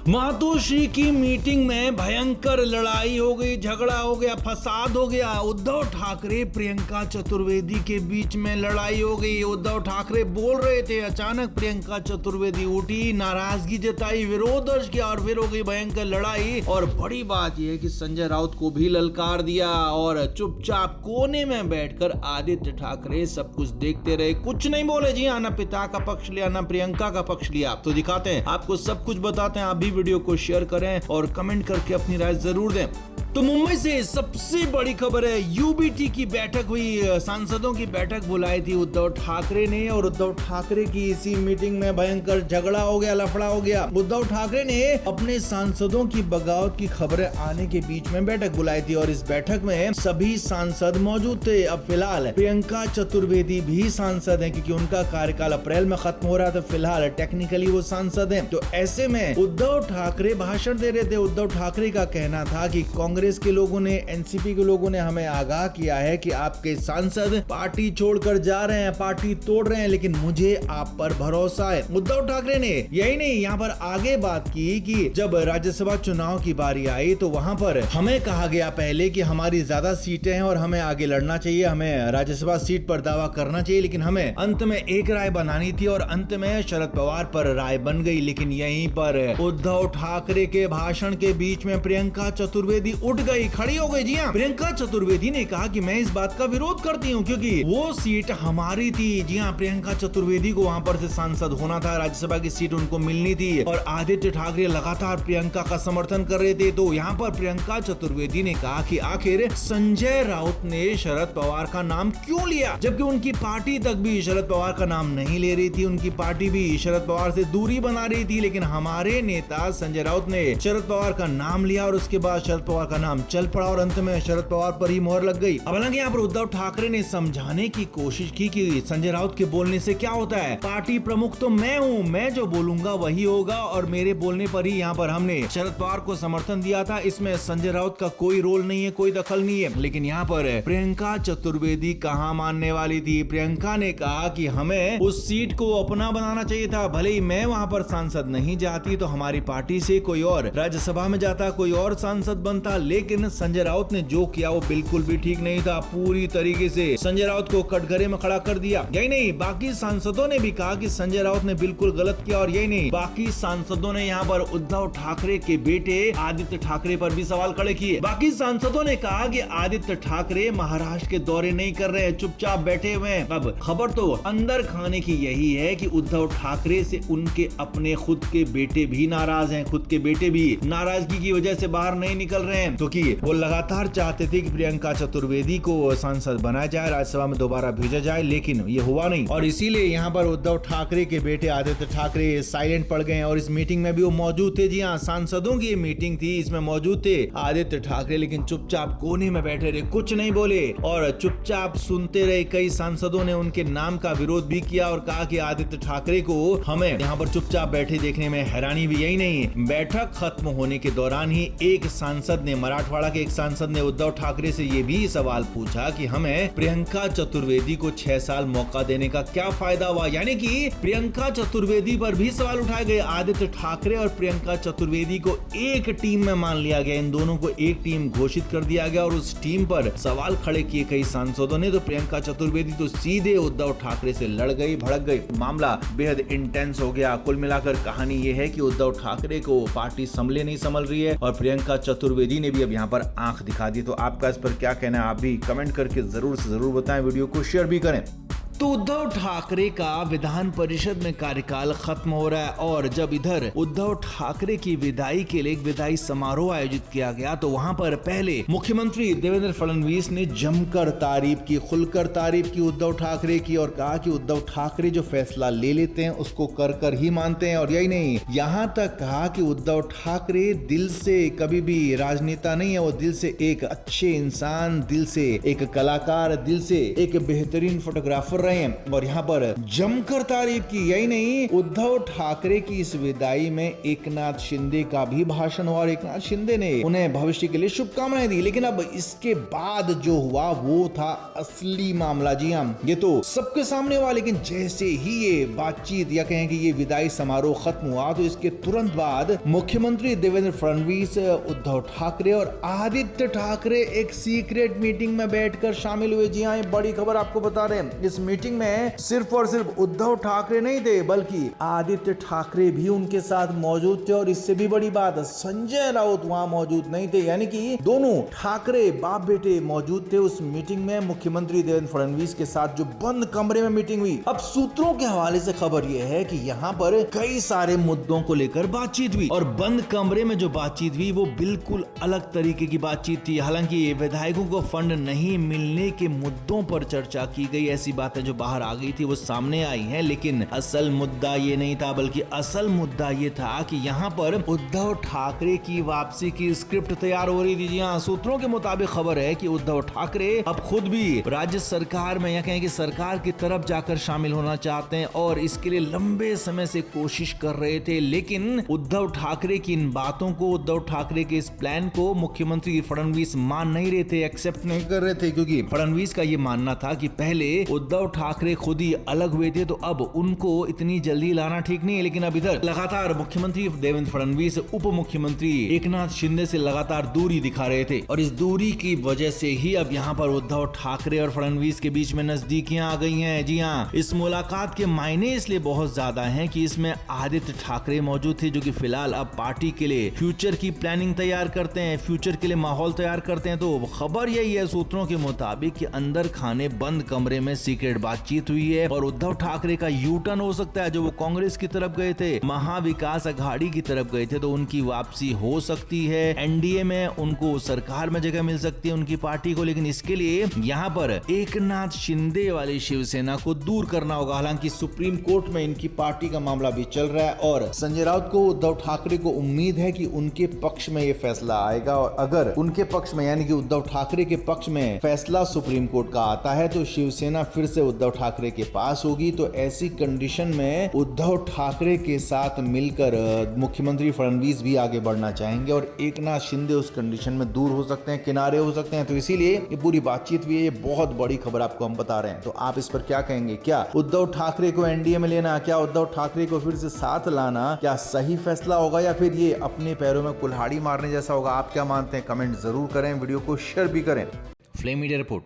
मातोश्री की मीटिंग में भयंकर लड़ाई हो गई, झगड़ा हो गया, फसाद हो गया। उद्धव ठाकरे प्रियंका चतुर्वेदी के बीच में लड़ाई हो गई। उद्धव ठाकरे बोल रहे थे, अचानक प्रियंका चतुर्वेदी उठी, नाराजगी जताई, विरोध दर्ज किया और फिर हो गई भयंकर लड़ाई। और बड़ी बात यह है कि संजय राउत को भी ललकार दिया और चुपचाप कोने में बैठकर आदित्य ठाकरे सब कुछ देखते रहे, कुछ नहीं बोले। जी हाँ, ना पिता का पक्ष लिया ना प्रियंका का पक्ष लिया। तो दिखाते हैं, आपको सब कुछ बताते हैं। आप भी वीडियो को शेयर करें और कमेंट करके अपनी राय जरूर दें। तो मुंबई से सबसे बड़ी खबर है, यूबीटी की बैठक हुई, सांसदों की बैठक बुलाई थी उद्धव ठाकरे ने और उद्धव ठाकरे की इसी मीटिंग में भयंकर झगड़ा हो गया, लफड़ा हो गया। उद्धव ठाकरे ने अपने सांसदों की बगावत की खबरें आने के बीच में बैठक बुलाई थी और इस बैठक में सभी सांसद मौजूद थे। अब फिलहाल प्रियंका चतुर्वेदी भी सांसद है क्योंकि उनका कार्यकाल अप्रैल में खत्म हो रहा था। फिलहाल टेक्निकली वो सांसद है। तो ऐसे में उद्धव ठाकरे भाषण दे रहे थे। उद्धव ठाकरे का कहना था कि कांग्रेस के लोगों ने, एनसीपी के लोगों ने हमें आगाह किया है कि आपके सांसद पार्टी छोड़कर जा रहे हैं, पार्टी तोड़ रहे हैं, लेकिन मुझे आप पर भरोसा है। उद्धव ठाकरे ने यही नहीं, यहाँ पर आगे बात की कि जब राज्यसभा चुनाव की बारी आई तो वहां पर हमें कहा गया पहले कि हमारी ज्यादा सीटें हैं और हमें आगे लड़ना चाहिए, हमें राज्यसभा सीट पर दावा करना चाहिए, लेकिन हमें अंत में एक राय बनानी थी और अंत में शरद पवार पर राय बन गई। लेकिन यहीं पर उद्धव ठाकरे के भाषण के बीच में प्रियंका चतुर्वेदी उठ गई, खड़ी हो गई। जी हाँ, प्रियंका चतुर्वेदी ने कहा कि मैं इस बात का विरोध करती हूँ क्योंकि वो सीट हमारी थी। जी हाँ, प्रियंका चतुर्वेदी को वहां पर से सांसद होना था, राज्यसभा की सीट उनको मिलनी थी और आदित्य ठाकरे लगातार प्रियंका का समर्थन कर रहे थे। तो यहाँ पर प्रियंका चतुर्वेदी ने कहा कि आखिर संजय राउत ने शरद पवार का नाम क्यों लिया, जबकि उनकी पार्टी तक भी शरद पवार का नाम नहीं ले रही थी, उनकी पार्टी भी शरद पवार से दूरी बना रही थी। लेकिन हमारे नेता संजय राउत ने शरद पवार का नाम लिया और उसके बाद शरद पवार का नाम चल पड़ा और अंत में शरद पवार पर ही मोहर लग गई। अब हालांकि यहाँ पर उद्धव ठाकरे ने समझाने की कोशिश की कि संजय राउत के बोलने से क्या होता है, पार्टी प्रमुख तो मैं हूँ, मैं जो बोलूंगा वही होगा और मेरे बोलने पर ही यहाँ पर हमने शरद पवार को समर्थन दिया था, इसमें संजय राउत का कोई रोल नहीं है, कोई दखल नहीं है। लेकिन यहाँ पर प्रियंका चतुर्वेदी कहाँ मानने वाली थी। प्रियंका ने कहा कि हमें उस सीट को अपना बनाना चाहिए था, भले ही मैं वहाँ पर सांसद नहीं जाती तो हमारी पार्टी से कोई और राज्यसभा में जाता, कोई और सांसद बनता। लेकिन संजय राउत ने जो किया वो बिल्कुल भी ठीक नहीं था, पूरी तरीके से संजय राउत को कटघरे में खड़ा कर दिया। यही नहीं, बाकी सांसदों ने भी कहा कि संजय राउत ने बिल्कुल गलत किया और यही नहीं, बाकी सांसदों ने यहाँ पर उद्धव ठाकरे के बेटे आदित्य ठाकरे पर भी सवाल खड़े किए। बाकी सांसदों ने कहा कि आदित्य ठाकरे महाराष्ट्र के दौरे नहीं कर रहे हैं, चुपचाप बैठे हुए हैं। अब खबर तो अंदर खाने की यही है कि उद्धव ठाकरे से उनके अपने खुद के बेटे भी नाराज हैं, खुद के बेटे भी नाराजगी की वजह से बाहर नहीं निकल रहे हैं, क्योंकि वो लगातार चाहते थे कि प्रियंका चतुर्वेदी को सांसद बनाया जाए, राज्यसभा में दोबारा भेजा जाए, लेकिन ये हुआ नहीं। और इसीलिए यहाँ पर उद्धव ठाकरे के बेटे आदित्य ठाकरे साइलेंट पड़ गए और इस मीटिंग में भी वो मौजूद थे। जी हाँ, सांसदों की मीटिंग थी, इसमें मौजूद थे आदित्य ठाकरे, लेकिन चुपचाप कोने में बैठे रहे, कुछ नहीं बोले और चुपचाप सुनते रहे। कई सांसदों ने उनके नाम का विरोध भी किया और कहा कि आदित्य ठाकरे को हमें यहाँ पर चुपचाप बैठे देखने में हैरानी भी। यही नहीं, बैठक खत्म होने के दौरान ही एक सांसद ने, मराठवाड़ा के एक सांसद ने उद्धव ठाकरे से ये भी सवाल पूछा कि हमें प्रियंका चतुर्वेदी को 6 साल मौका देने का क्या फायदा हुआ। यानी कि प्रियंका चतुर्वेदी पर भी सवाल उठाए गए। आदित्य ठाकरे और प्रियंका चतुर्वेदी को एक टीम में मान लिया गया, इन दोनों को एक टीम घोषित कर दिया गया और उस टीम पर सवाल खड़े किए कई सांसदों ने। तो प्रियंका चतुर्वेदी तो सीधे उद्धव ठाकरे से लड़ गई, भड़क गई, मामला बेहद इंटेंस हो गया। कुल मिलाकर कहानी ये है कि उद्धव ठाकरे को पार्टी संभले नहीं संभल रही है और प्रियंका चतुर्वेदी ने भी अब यहाँ पर आंख दिखा दी। तो आपका इस पर क्या कहना है, आप भी कमेंट करके जरूर से जरूर बताएं, वीडियो को शेयर भी करें। तो उद्धव ठाकरे का विधान परिषद में कार्यकाल खत्म हो रहा है और जब इधर उद्धव ठाकरे की विदाई के लिए एक विदाई समारोह आयोजित किया गया तो वहां पर पहले मुख्यमंत्री देवेंद्र फडणवीस ने जमकर तारीफ की, खुलकर तारीफ की उद्धव ठाकरे की और कहा कि उद्धव ठाकरे जो फैसला ले लेते हैं उसको कर कर ही मानते हैं। और यही नहीं, यहाँ तक कहा कि उद्धव ठाकरे दिल से कभी भी राजनेता नहीं है, वो दिल से एक अच्छे इंसान, दिल से एक कलाकार, दिल से एक बेहतरीन फोटोग्राफर रहे रहे हैं और यहाँ पर जमकर तारीफ की। यही नहीं, उद्धव ठाकरे की इस विदाई में एकनाथ शिंदे का भी भाषण हुआ और एकनाथ शिंदे ने उन्हें भविष्य के लिए शुभकामनाएं दी। लेकिन अब इसके बाद जो हुआ वो था असली मामला। जी हाँ, ये तो सबके सामने हुआ, लेकिन जैसे ही ये बातचीत या कहें कि ये विदाई समारोह खत्म हुआ तो इसके तुरंत बाद मुख्यमंत्री देवेंद्र फडणवीस, उद्धव ठाकरे और आदित्य ठाकरे एक सीक्रेट मीटिंग में बैठकर शामिल हुए। जी हाँ, ये बड़ी खबर आपको बता रहे हैं। इस मीटिंग में सिर्फ और सिर्फ उद्धव ठाकरे नहीं थे, बल्कि आदित्य ठाकरे भी उनके साथ मौजूद थे। और इससे भी बड़ी बात, संजय राउत वहां मौजूद नहीं थे, यानी कि दोनों ठाकरे बाप बेटे मौजूद थे उस मीटिंग में मुख्यमंत्री देवेंद्र फडणवीस के साथ, जो बंद कमरे में मीटिंग हुई। अब सूत्रों के हवाले से खबर यह है कि यहाँ पर कई सारे मुद्दों को लेकर बातचीत हुई और बंद कमरे में जो बातचीत हुई वो बिल्कुल अलग तरीके की बातचीत थी। हालांकि विधायकों को फंड नहीं मिलने के मुद्दों पर चर्चा की गई, ऐसी बातें जो बाहर आ गई थी वो सामने आई हैं, लेकिन असल मुद्दा ये नहीं था, बल्कि असल मुद्दा ये था कि यहाँ पर उद्धव ठाकरे की वापसी की स्क्रिप्ट तैयार हो रही थी। जी हाँ, सूत्रों के मुताबिक खबर है कि उद्धव ठाकरे अब खुद भी राज्य सरकार में या कहें कि सरकार की तरफ जाकर शामिल होना चाहते हैं और इसके लिए लंबे समय से कोशिश कर रहे थे। लेकिन उद्धव ठाकरे की इन बातों को, उद्धव ठाकरे के इस प्लान को मुख्यमंत्री फडणवीस मान नहीं रहे थे, एक्सेप्ट नहीं कर रहे थे, क्योंकि फडणवीस का ये मानना था कि पहले उद्धव ठाकरे खुद ही अलग हुए थे तो अब उनको इतनी जल्दी लाना ठीक नहीं है। लेकिन अब इधर लगातार मुख्यमंत्री देवेंद्र फडणवीस उप मुख्यमंत्री एकनाथ शिंदे से लगातार दूरी दिखा रहे थे और इस दूरी की वजह से ही अब यहाँ पर उद्धव ठाकरे और फडणवीस के बीच में नजदीकियां आ गई हैं। जी हाँ, इस मुलाकात के मायने इसलिए बहुत ज्यादा हैं कि इसमें आदित्य ठाकरे मौजूद थे, जो कि फिलहाल अब पार्टी के लिए फ्यूचर की प्लानिंग तैयार करते हैं, फ्यूचर के लिए माहौल तैयार करते हैं। तो खबर यही है सूत्रों के मुताबिक कि अंदर खाने बंद कमरे में सीक्रेट बातचीत हुई है और उद्धव ठाकरे का यू टर्न हो सकता है। जो वो कांग्रेस की तरफ गए थे, महाविकास अघाड़ी की तरफ गए थे, तो उनकी वापसी हो सकती है। एनडीए में उनको सरकार में जगह मिल सकती है उनकी पार्टी को, लेकिन इसके लिए यहाँ पर एकनाथ शिंदे वाली शिवसेना को दूर करना होगा। हालांकि सुप्रीम कोर्ट में इनकी पार्टी का मामला भी चल रहा है और संजय राउत को, उद्धव ठाकरे को उम्मीद है कि उनके पक्ष में ये फैसला आएगा और अगर उनके पक्ष में यानी कि उद्धव ठाकरे के पक्ष में फैसला सुप्रीम कोर्ट का आता है तो शिवसेना फिर से उद्धव ठाकरे के पास होगी। तो ऐसी कंडीशन में उद्धव ठाकरे के साथ मिलकर मुख्यमंत्री फडणवीस भी आगे बढ़ना चाहेंगे और एकनाथ शिंदे उस कंडीशन में दूर हो सकते हैं, किनारे हो सकते हैं। तो इसीलिए ये पूरी बातचीत भी है, ये बहुत बड़ी खबर आपको हम बता रहे हैं। तो आप इस पर क्या कहेंगे? क्या उद्धव ठाकरे को एनडीए में लेना, क्या उद्धव ठाकरे को फिर से साथ लाना, क्या सही फैसला होगा या फिर ये अपने पैरों में कुल्हाड़ी मारने जैसा होगा? आप क्या मानते हैं? कमेंट जरूर करें, वीडियो को शेयर भी करें। Flame media report.